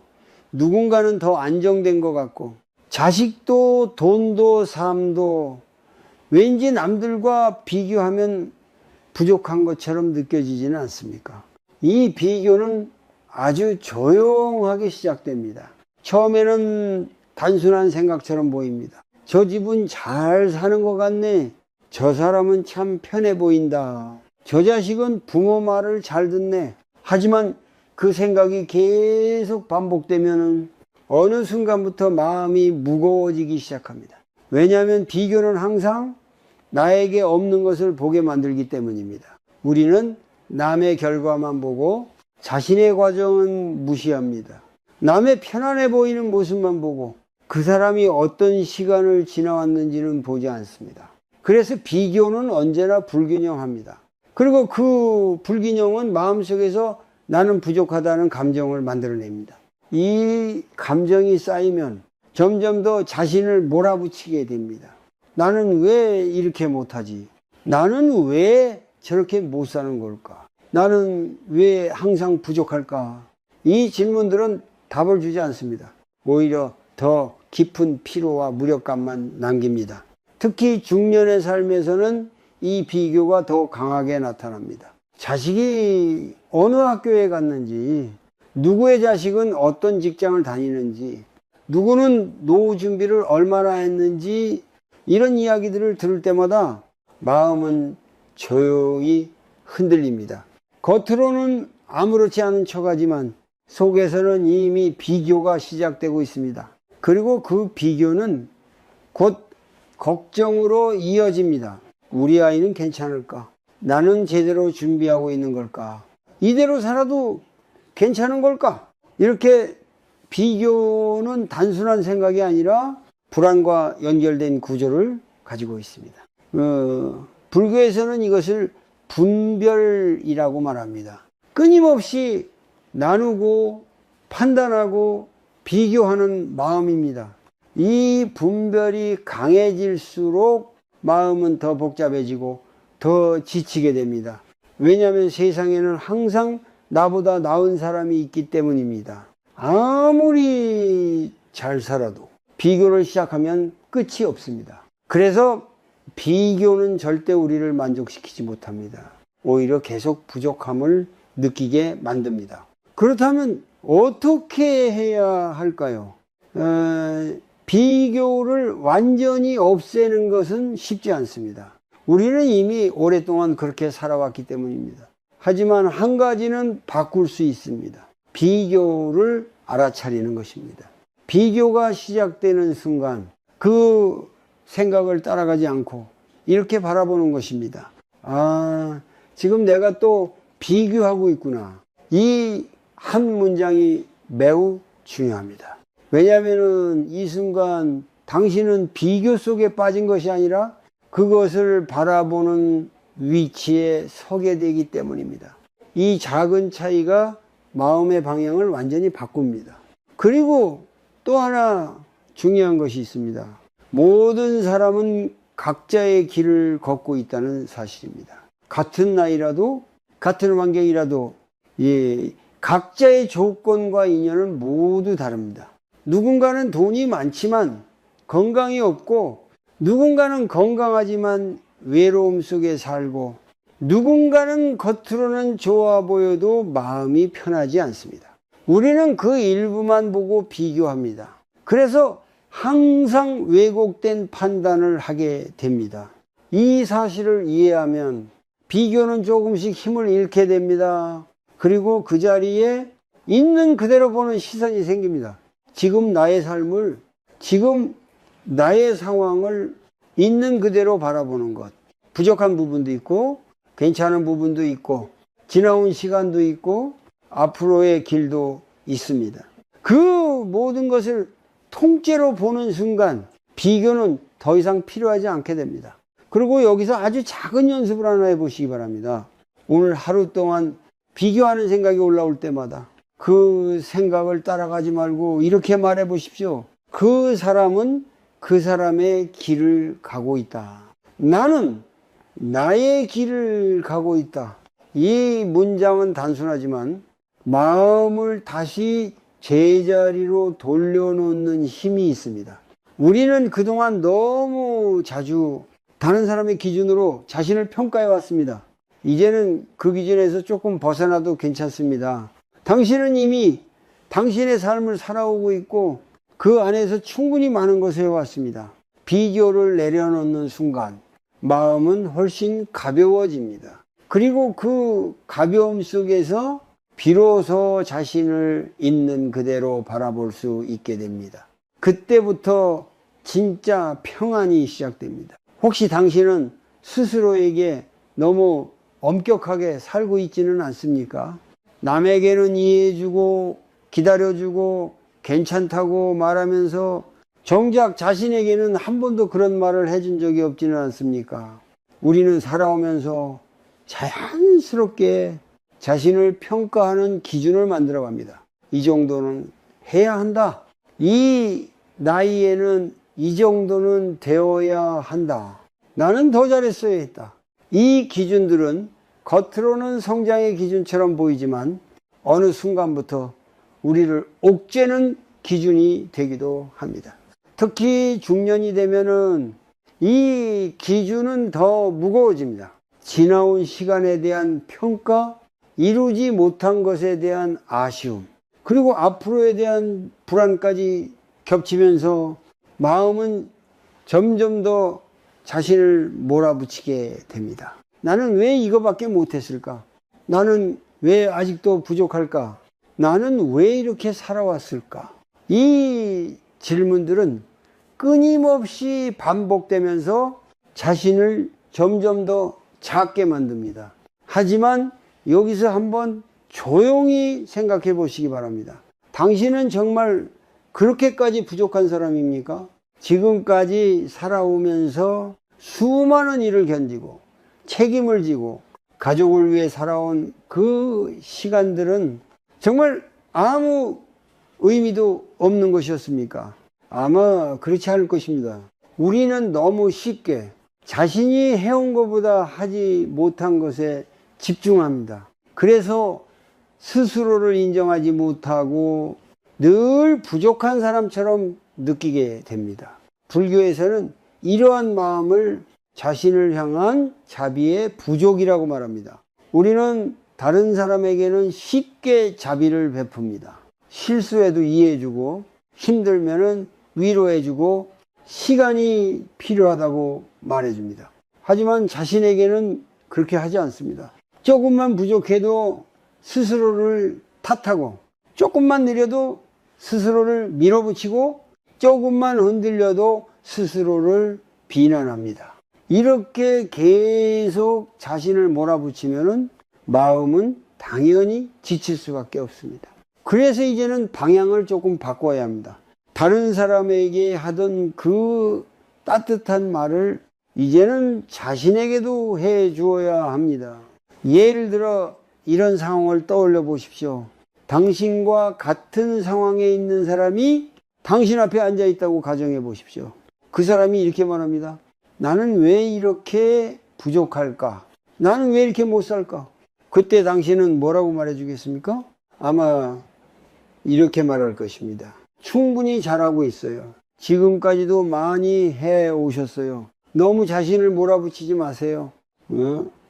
누군가는 더 안정된 것 같고, 자식도 돈도 삶도 왠지 남들과 비교하면 부족한 것처럼 느껴지지는 않습니까? 이 비교는 아주 조용하게 시작됩니다. 처음에는 단순한 생각처럼 보입니다. 저 집은 잘 사는 것 같네. 저 사람은 참 편해 보인다. 저 자식은 부모 말을 잘 듣네. 하지만 그 생각이 계속 반복되면 어느 순간부터 마음이 무거워지기 시작합니다. 왜냐하면 비교는 항상 나에게 없는 것을 보게 만들기 때문입니다. 우리는 남의 결과만 보고 자신의 과정은 무시합니다. 남의 편안해 보이는 모습만 보고 그 사람이 어떤 시간을 지나왔는지는 보지 않습니다. 그래서 비교는 언제나 불균형합니다. 그리고 그 불균형은 마음속에서 나는 부족하다는 감정을 만들어냅니다. 이 감정이 쌓이면 점점 더 자신을 몰아붙이게 됩니다. 나는 왜 이렇게 못하지? 나는 왜 저렇게 못 사는 걸까? 나는 왜 항상 부족할까? 이 질문들은 답을 주지 않습니다. 오히려 더 깊은 피로와 무력감만 남깁니다. 특히 중년의 삶에서는 이 비교가 더 강하게 나타납니다. 자식이 어느 학교에 갔는지, 누구의 자식은 어떤 직장을 다니는지, 누구는 노후 준비를 얼마나 했는지, 이런 이야기들을 들을 때마다 마음은 조용히 흔들립니다. 겉으로는 아무렇지 않은 척하지만 속에서는 이미 비교가 시작되고 있습니다. 그리고 그 비교는 곧 걱정으로 이어집니다. 우리 아이는 괜찮을까? 나는 제대로 준비하고 있는 걸까? 이대로 살아도 괜찮은 걸까? 이렇게 비교는 단순한 생각이 아니라 불안과 연결된 구조를 가지고 있습니다. 불교에서는 이것을 분별이라고 말합니다. 끊임없이 나누고 판단하고 비교하는 마음입니다. 이 분별이 강해질수록 마음은 더 복잡해지고 더 지치게 됩니다. 왜냐하면 세상에는 항상 나보다 나은 사람이 있기 때문입니다. 아무리 잘 살아도 비교를 시작하면 끝이 없습니다. 그래서 비교는 절대 우리를 만족시키지 못합니다. 오히려 계속 부족함을 느끼게 만듭니다. 그렇다면 어떻게 해야 할까요? 비교를 완전히 없애는 것은 쉽지 않습니다. 우리는 이미 오랫동안 그렇게 살아왔기 때문입니다. 하지만 한 가지는 바꿀 수 있습니다. 비교를 알아차리는 것입니다. 비교가 시작되는 순간 그 생각을 따라가지 않고 이렇게 바라보는 것입니다. 아, 지금 내가 또 비교하고 있구나. 이 한 문장이 매우 중요합니다. 왜냐하면 이 순간 당신은 비교 속에 빠진 것이 아니라 그것을 바라보는 위치에 서게 되기 때문입니다. 이 작은 차이가 마음의 방향을 완전히 바꿉니다. 그리고 또 하나 중요한 것이 있습니다. 모든 사람은 각자의 길을 걷고 있다는 사실입니다. 같은 나이라도 같은 환경이라도 각자의 조건과 인연은 모두 다릅니다. 누군가는 돈이 많지만 건강이 없고, 누군가는 건강하지만 외로움 속에 살고, 누군가는 겉으로는 좋아 보여도 마음이 편하지 않습니다. 우리는 그 일부만 보고 비교합니다. 그래서 항상 왜곡된 판단을 하게 됩니다. 이 사실을 이해하면 비교는 조금씩 힘을 잃게 됩니다. 그리고 그 자리에 있는 그대로 보는 시선이 생깁니다. 지금 나의 삶을, 지금 나의 상황을 있는 그대로 바라보는 것. 부족한 부분도 있고, 괜찮은 부분도 있고, 지나온 시간도 있고, 앞으로의 길도 있습니다. 그 모든 것을 통째로 보는 순간 비교는 더 이상 필요하지 않게 됩니다. 그리고 여기서 아주 작은 연습을 하나 해보시기 바랍니다. 오늘 하루 동안 비교하는 생각이 올라올 때마다 그 생각을 따라가지 말고 이렇게 말해 보십시오. 그 사람은 그 사람의 길을 가고 있다. 나는 나의 길을 가고 있다. 이 문장은 단순하지만 마음을 다시 제자리로 돌려놓는 힘이 있습니다. 우리는 그동안 너무 자주 다른 사람의 기준으로 자신을 평가해 왔습니다. 이제는 그 기준에서 조금 벗어나도 괜찮습니다. 당신은 이미 당신의 삶을 살아오고 있고 그 안에서 충분히 많은 것을 해왔습니다. 비교를 내려놓는 순간 마음은 훨씬 가벼워집니다. 그리고 그 가벼움 속에서 비로소 자신을 있는 그대로 바라볼 수 있게 됩니다. 그때부터 진짜 평안이 시작됩니다. 혹시 당신은 스스로에게 너무 엄격하게 살고 있지는 않습니까? 남에게는 이해해주고 기다려주고 괜찮다고 말하면서 정작 자신에게는 한 번도 그런 말을 해준 적이 없지는 않습니까? 우리는 살아오면서 자연스럽게 자신을 평가하는 기준을 만들어 갑니다. 이 정도는 해야 한다. 이 나이에는 이 정도는 되어야 한다. 나는 더 잘했어야 했다. 이 기준들은 겉으로는 성장의 기준처럼 보이지만 어느 순간부터 우리를 옥죄는 기준이 되기도 합니다. 특히 중년이 되면은 이 기준은 더 무거워집니다. 지나온 시간에 대한 평가, 이루지 못한 것에 대한 아쉬움, 그리고 앞으로에 대한 불안까지 겹치면서 마음은 점점 더 자신을 몰아붙이게 됩니다. 나는 왜 이거밖에 못했을까? 나는 왜 아직도 부족할까? 나는 왜 이렇게 살아왔을까? 이 질문들은 끊임없이 반복되면서 자신을 점점 더 작게 만듭니다. 하지만 여기서 한번 조용히 생각해 보시기 바랍니다. 당신은 정말 그렇게까지 부족한 사람입니까? 지금까지 살아오면서 수많은 일을 견디고 책임을 지고 가족을 위해 살아온 그 시간들은 정말 아무 의미도 없는 것이었습니까? 아마 그렇지 않을 것입니다. 우리는 너무 쉽게 자신이 해온 것보다 하지 못한 것에 집중합니다. 그래서 스스로를 인정하지 못하고 늘 부족한 사람처럼 느끼게 됩니다. 불교에서는 이러한 마음을 자신을 향한 자비의 부족이라고 말합니다. 우리는 다른 사람에게는 쉽게 자비를 베풉니다. 실수해도 이해해주고 힘들면은 위로해주고 시간이 필요하다고 말해줍니다. 하지만 자신에게는 그렇게 하지 않습니다. 조금만 부족해도 스스로를 탓하고 조금만 느려도 스스로를 밀어붙이고 조금만 흔들려도 스스로를 비난합니다. 이렇게 계속 자신을 몰아붙이면 마음은 당연히 지칠 수밖에 없습니다. 그래서 이제는 방향을 조금 바꿔야 합니다. 다른 사람에게 하던 그 따뜻한 말을 이제는 자신에게도 해 주어야 합니다. 예를 들어 이런 상황을 떠올려 보십시오. 당신과 같은 상황에 있는 사람이 당신 앞에 앉아 있다고 가정해 보십시오. 그 사람이 이렇게 말합니다. 나는 왜 이렇게 부족할까? 나는 왜 이렇게 못 살까? 그때 당신은 뭐라고 말해 주겠습니까? 아마 이렇게 말할 것입니다. 충분히 잘하고 있어요. 지금까지도 많이 해 오셨어요. 너무 자신을 몰아붙이지 마세요.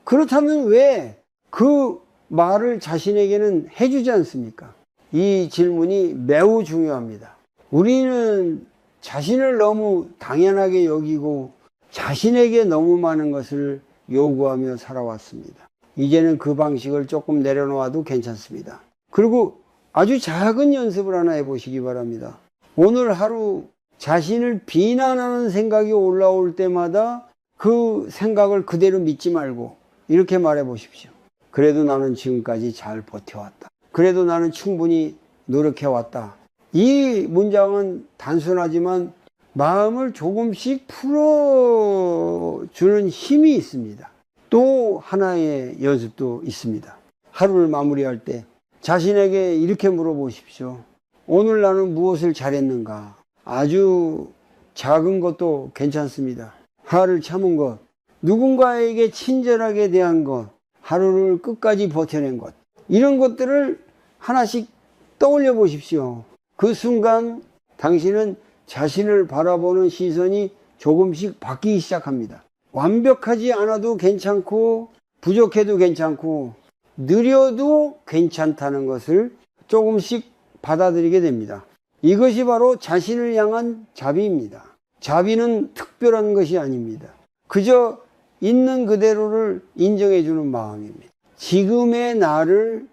그렇다면 왜 그 말을 자신에게는 해주지 않습니까? 이 질문이 매우 중요합니다. 우리는 자신을 너무 당연하게 여기고 자신에게 너무 많은 것을 요구하며 살아왔습니다. 이제는 그 방식을 조금 내려놓아도 괜찮습니다. 그리고 아주 작은 연습을 하나 해보시기 바랍니다. 오늘 하루 자신을 비난하는 생각이 올라올 때마다 그 생각을 그대로 믿지 말고 이렇게 말해 보십시오. 그래도 나는 지금까지 잘 버텨왔다. 그래도 나는 충분히 노력해왔다. 이 문장은 단순하지만 마음을 조금씩 풀어주는 힘이 있습니다. 또 하나의 연습도 있습니다. 하루를 마무리할 때 자신에게 이렇게 물어보십시오. 오늘 나는 무엇을 잘했는가? 아주 작은 것도 괜찮습니다. 화를 참은 것, 누군가에게 친절하게 대한 것, 하루를 끝까지 버텨낸 것, 이런 것들을 하나씩 떠올려 보십시오. 그 순간 당신은 자신을 바라보는 시선이 조금씩 바뀌기 시작합니다. 완벽하지 않아도 괜찮고 부족해도 괜찮고 느려도 괜찮다는 것을 조금씩 받아들이게 됩니다. 이것이 바로 자신을 향한 자비입니다. 자비는 특별한 것이 아닙니다. 그저 있는 그대로를 인정해 주는 마음입니다. 지금의 나를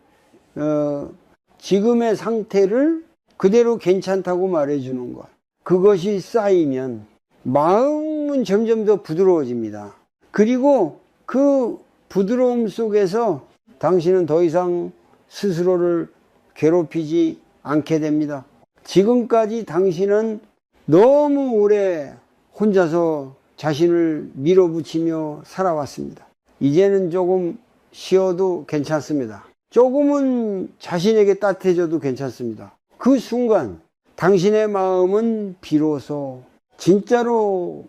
지금의 상태를 그대로 괜찮다고 말해주는 것, 그것이 쌓이면 마음은 점점 더 부드러워집니다. 그리고 그 부드러움 속에서 당신은 더 이상 스스로를 괴롭히지 않게 됩니다. 지금까지 당신은 너무 오래 혼자서 자신을 밀어붙이며 살아왔습니다. 이제는 조금 쉬어도 괜찮습니다. 조금은 자신에게 따뜻해져도 괜찮습니다. 그 순간 당신의 마음은 비로소 진짜로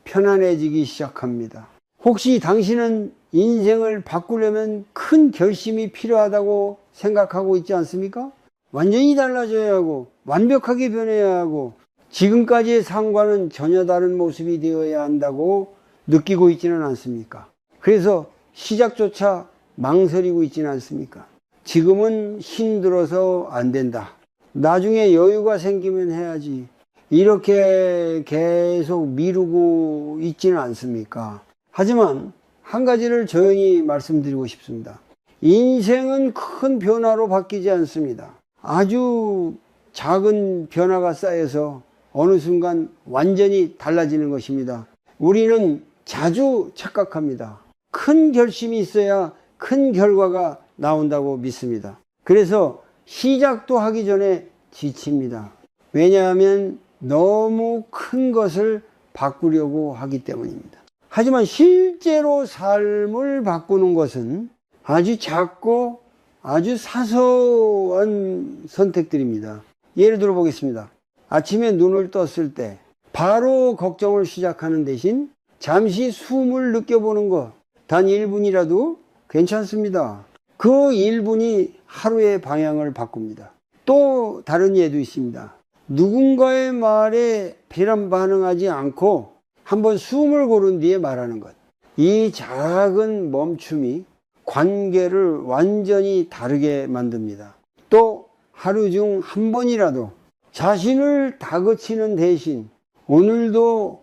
편안해지기 시작합니다. 혹시 당신은 인생을 바꾸려면 큰 결심이 필요하다고 생각하고 있지 않습니까? 완전히 달라져야 하고 완벽하게 변해야 하고 지금까지의 삶과는 전혀 다른 모습이 되어야 한다고 느끼고 있지는 않습니까? 그래서 시작조차 망설이고 있지는 않습니까? 지금은 힘들어서 안 된다. 나중에 여유가 생기면 해야지. 이렇게 계속 미루고 있지는 않습니까? 하지만 한 가지를 조용히 말씀드리고 싶습니다. 인생은 큰 변화로 바뀌지 않습니다. 아주 작은 변화가 쌓여서 어느 순간 완전히 달라지는 것입니다. 우리는 자주 착각합니다. 큰 결심이 있어야 큰 결과가 나온다고 믿습니다. 그래서 시작도 하기 전에 지칩니다. 왜냐하면 너무 큰 것을 바꾸려고 하기 때문입니다. 하지만 실제로 삶을 바꾸는 것은 아주 작고 아주 사소한 선택들입니다. 예를 들어 보겠습니다. 아침에 눈을 떴을 때 바로 걱정을 시작하는 대신 잠시 숨을 느껴보는 것, 단 1분이라도 괜찮습니다. 그 1분이 하루의 방향을 바꿉니다. 또 다른 예도 있습니다. 누군가의 말에 반응하지 않고 한번 숨을 고른 뒤에 말하는 것. 이 작은 멈춤이 관계를 완전히 다르게 만듭니다. 또 하루 중 한 번이라도 자신을 다그치는 대신 오늘도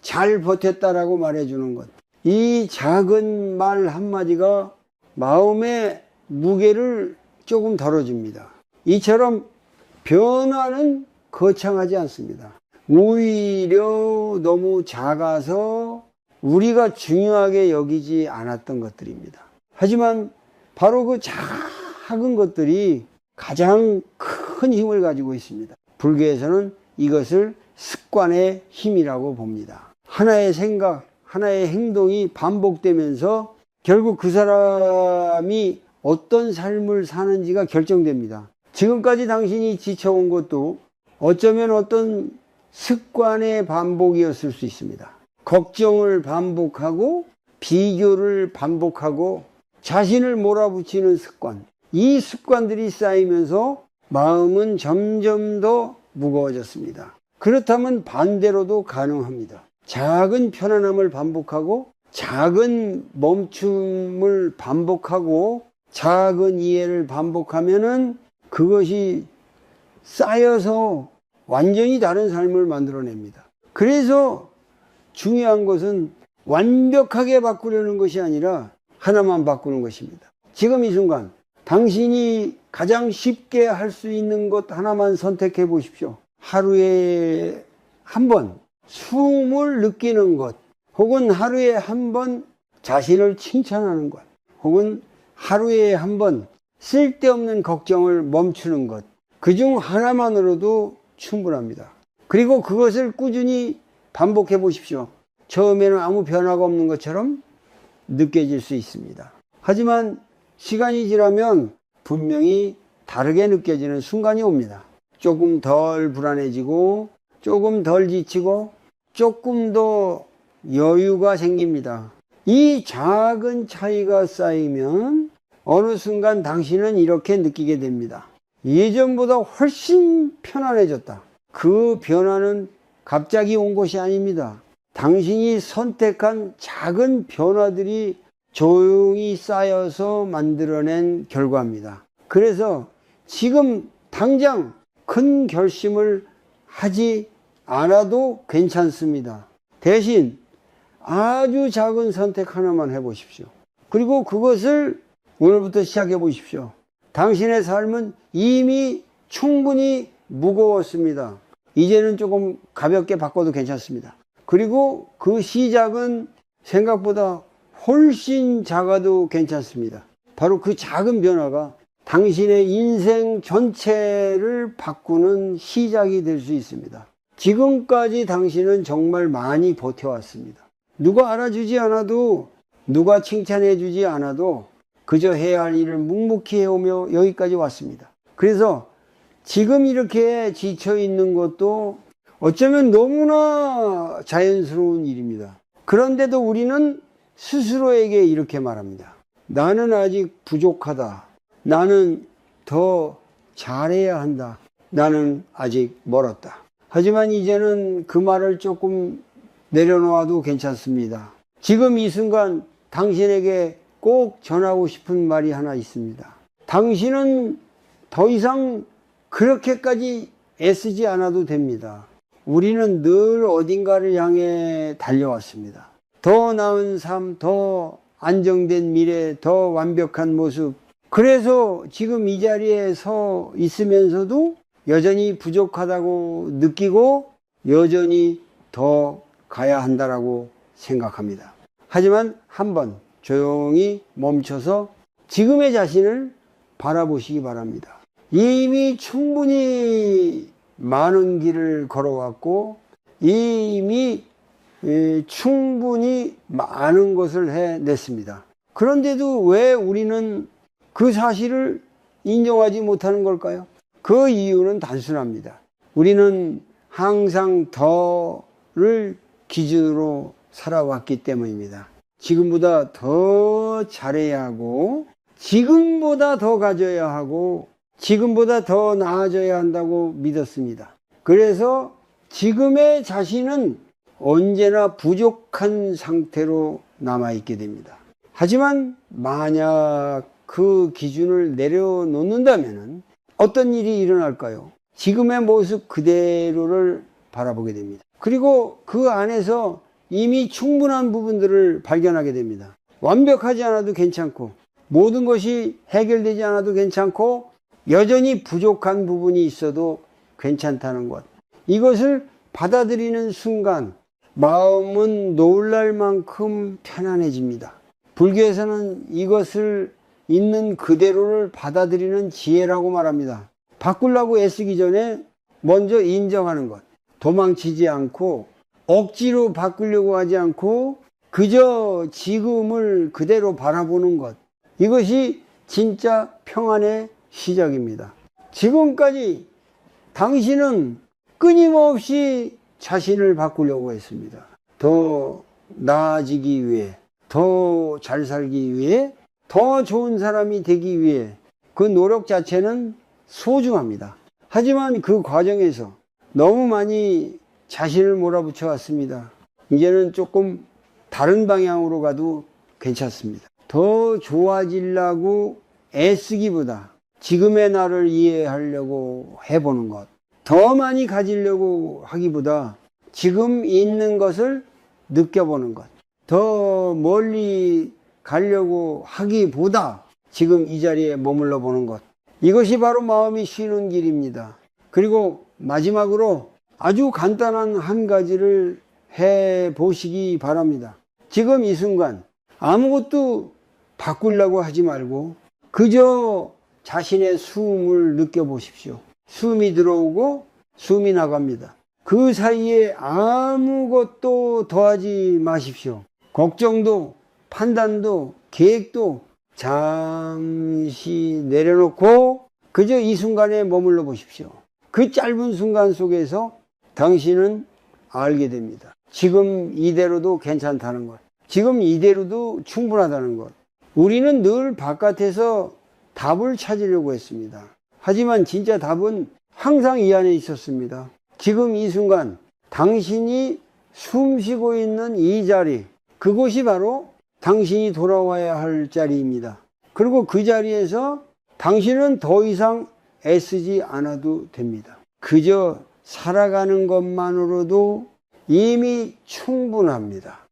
잘 버텼다라고 말해주는 것. 이 작은 말 한마디가 마음의 무게를 조금 덜어줍니다. 이처럼 변화는 거창하지 않습니다. 오히려 너무 작아서 우리가 중요하게 여기지 않았던 것들입니다. 하지만 바로 그 작은 것들이 가장 큰 힘을 가지고 있습니다. 불교에서는 이것을 습관의 힘이라고 봅니다. 하나의 생각, 하나의 행동이 반복되면서 결국 그 사람이 어떤 삶을 사는지가 결정됩니다. 지금까지 당신이 지쳐온 것도 어쩌면 어떤 습관의 반복이었을 수 있습니다. 걱정을 반복하고 비교를 반복하고 자신을 몰아붙이는 습관, 이 습관들이 쌓이면서 마음은 점점 더 무거워졌습니다. 그렇다면 반대로도 가능합니다. 작은 편안함을 반복하고 작은 멈춤을 반복하고 작은 이해를 반복하면은 그것이 쌓여서 완전히 다른 삶을 만들어냅니다. 그래서 중요한 것은 완벽하게 바꾸려는 것이 아니라 하나만 바꾸는 것입니다. 지금 이 순간 당신이 가장 쉽게 할 수 있는 것 하나만 선택해 보십시오. 하루에 한 번 숨을 느끼는 것, 혹은 하루에 한 번 자신을 칭찬하는 것, 혹은 하루에 한 번 쓸데없는 걱정을 멈추는 것, 그중 하나만으로도 충분합니다. 그리고 그것을 꾸준히 반복해 보십시오. 처음에는 아무 변화가 없는 것처럼 느껴질 수 있습니다. 하지만 시간이 지나면 분명히 다르게 느껴지는 순간이 옵니다. 조금 덜 불안해지고 조금 덜 지치고 조금 더 여유가 생깁니다. 이 작은 차이가 쌓이면 어느 순간 당신은 이렇게 느끼게 됩니다. 예전보다 훨씬 편안해졌다. 그 변화는 갑자기 온 것이 아닙니다. 당신이 선택한 작은 변화들이 조용히 쌓여서 만들어낸 결과입니다. 그래서 지금 당장 큰 결심을 하지 않아도 괜찮습니다. 대신 아주 작은 선택 하나만 해보십시오. 그리고 그것을 오늘부터 시작해 보십시오. 당신의 삶은 이미 충분히 무거웠습니다. 이제는 조금 가볍게 바꿔도 괜찮습니다. 그리고 그 시작은 생각보다 훨씬 작아도 괜찮습니다. 바로 그 작은 변화가 당신의 인생 전체를 바꾸는 시작이 될 수 있습니다. 지금까지 당신은 정말 많이 버텨왔습니다. 누가 알아주지 않아도, 누가 칭찬해 주지 않아도 그저 해야 할 일을 묵묵히 해오며 여기까지 왔습니다. 그래서 지금 이렇게 지쳐 있는 것도 어쩌면 너무나 자연스러운 일입니다. 그런데도 우리는 스스로에게 이렇게 말합니다. 나는 아직 부족하다. 나는 더 잘해야 한다. 나는 아직 멀었다. 하지만 이제는 그 말을 조금 내려놓아도 괜찮습니다. 지금 이 순간 당신에게 꼭 전하고 싶은 말이 하나 있습니다. 당신은 더 이상 그렇게까지 애쓰지 않아도 됩니다. 우리는 늘 어딘가를 향해 달려왔습니다. 더 나은 삶, 더 안정된 미래, 더 완벽한 모습. 그래서 지금 이 자리에 서 있으면서도 여전히 부족하다고 느끼고 여전히 더 가야 한다라고 생각합니다. 하지만 한번 조용히 멈춰서 지금의 자신을 바라보시기 바랍니다. 이미 충분히 많은 길을 걸어왔고 이미 충분히 많은 것을 해냈습니다. 그런데도 왜 우리는 그 사실을 인정하지 못하는 걸까요? 그 이유는 단순합니다. 우리는 항상 더를 기준으로 살아왔기 때문입니다. 지금보다 더 잘해야 하고 지금보다 더 가져야 하고 지금보다 더 나아져야 한다고 믿었습니다. 그래서 지금의 자신은 언제나 부족한 상태로 남아있게 됩니다. 하지만 만약 그 기준을 내려놓는다면 어떤 일이 일어날까요? 지금의 모습 그대로를 바라보게 됩니다. 그리고 그 안에서 이미 충분한 부분들을 발견하게 됩니다. 완벽하지 않아도 괜찮고 모든 것이 해결되지 않아도 괜찮고 여전히 부족한 부분이 있어도 괜찮다는 것. 이것을 받아들이는 순간 마음은 놀랄 만큼 편안해집니다. 불교에서는 이것을 있는 그대로를 받아들이는 지혜라고 말합니다. 바꾸려고 애쓰기 전에 먼저 인정하는 것. 도망치지 않고 억지로 바꾸려고 하지 않고 그저 지금을 그대로 바라보는 것. 이것이 진짜 평안의 시작입니다. 지금까지 당신은 끊임없이 자신을 바꾸려고 했습니다. 더 나아지기 위해, 더 잘 살기 위해, 더 좋은 사람이 되기 위해 그 노력 자체는 소중합니다. 하지만 그 과정에서 너무 많이 자신을 몰아붙여 왔습니다. 이제는 조금 다른 방향으로 가도 괜찮습니다. 더 좋아지려고 애쓰기보다 지금의 나를 이해하려고 해보는 것, 더 많이 가지려고 하기보다 지금 있는 것을 느껴보는 것, 더 멀리 가려고 하기보다 지금 이 자리에 머물러 보는 것, 이것이 바로 마음이 쉬는 길입니다. 그리고 마지막으로 아주 간단한 한 가지를 해 보시기 바랍니다. 지금 이 순간 아무것도 바꾸려고 하지 말고 그저 자신의 숨을 느껴보십시오. 숨이 들어오고 숨이 나갑니다. 그 사이에 아무것도 더하지 마십시오. 걱정도 판단도 계획도 잠시 내려놓고 그저 이 순간에 머물러 보십시오. 그 짧은 순간 속에서 당신은 알게 됩니다. 지금 이대로도 괜찮다는 것. 지금 이대로도 충분하다는 것. 우리는 늘 바깥에서 답을 찾으려고 했습니다. 하지만 진짜 답은 항상 이 안에 있었습니다. 지금 이 순간 당신이 숨 쉬고 있는 이 자리, 그곳이 바로 당신이 돌아와야 할 자리입니다. 그리고 그 자리에서 당신은 더 이상 애쓰지 않아도 됩니다. 그저 살아가는 것만으로도 이미 충분합니다.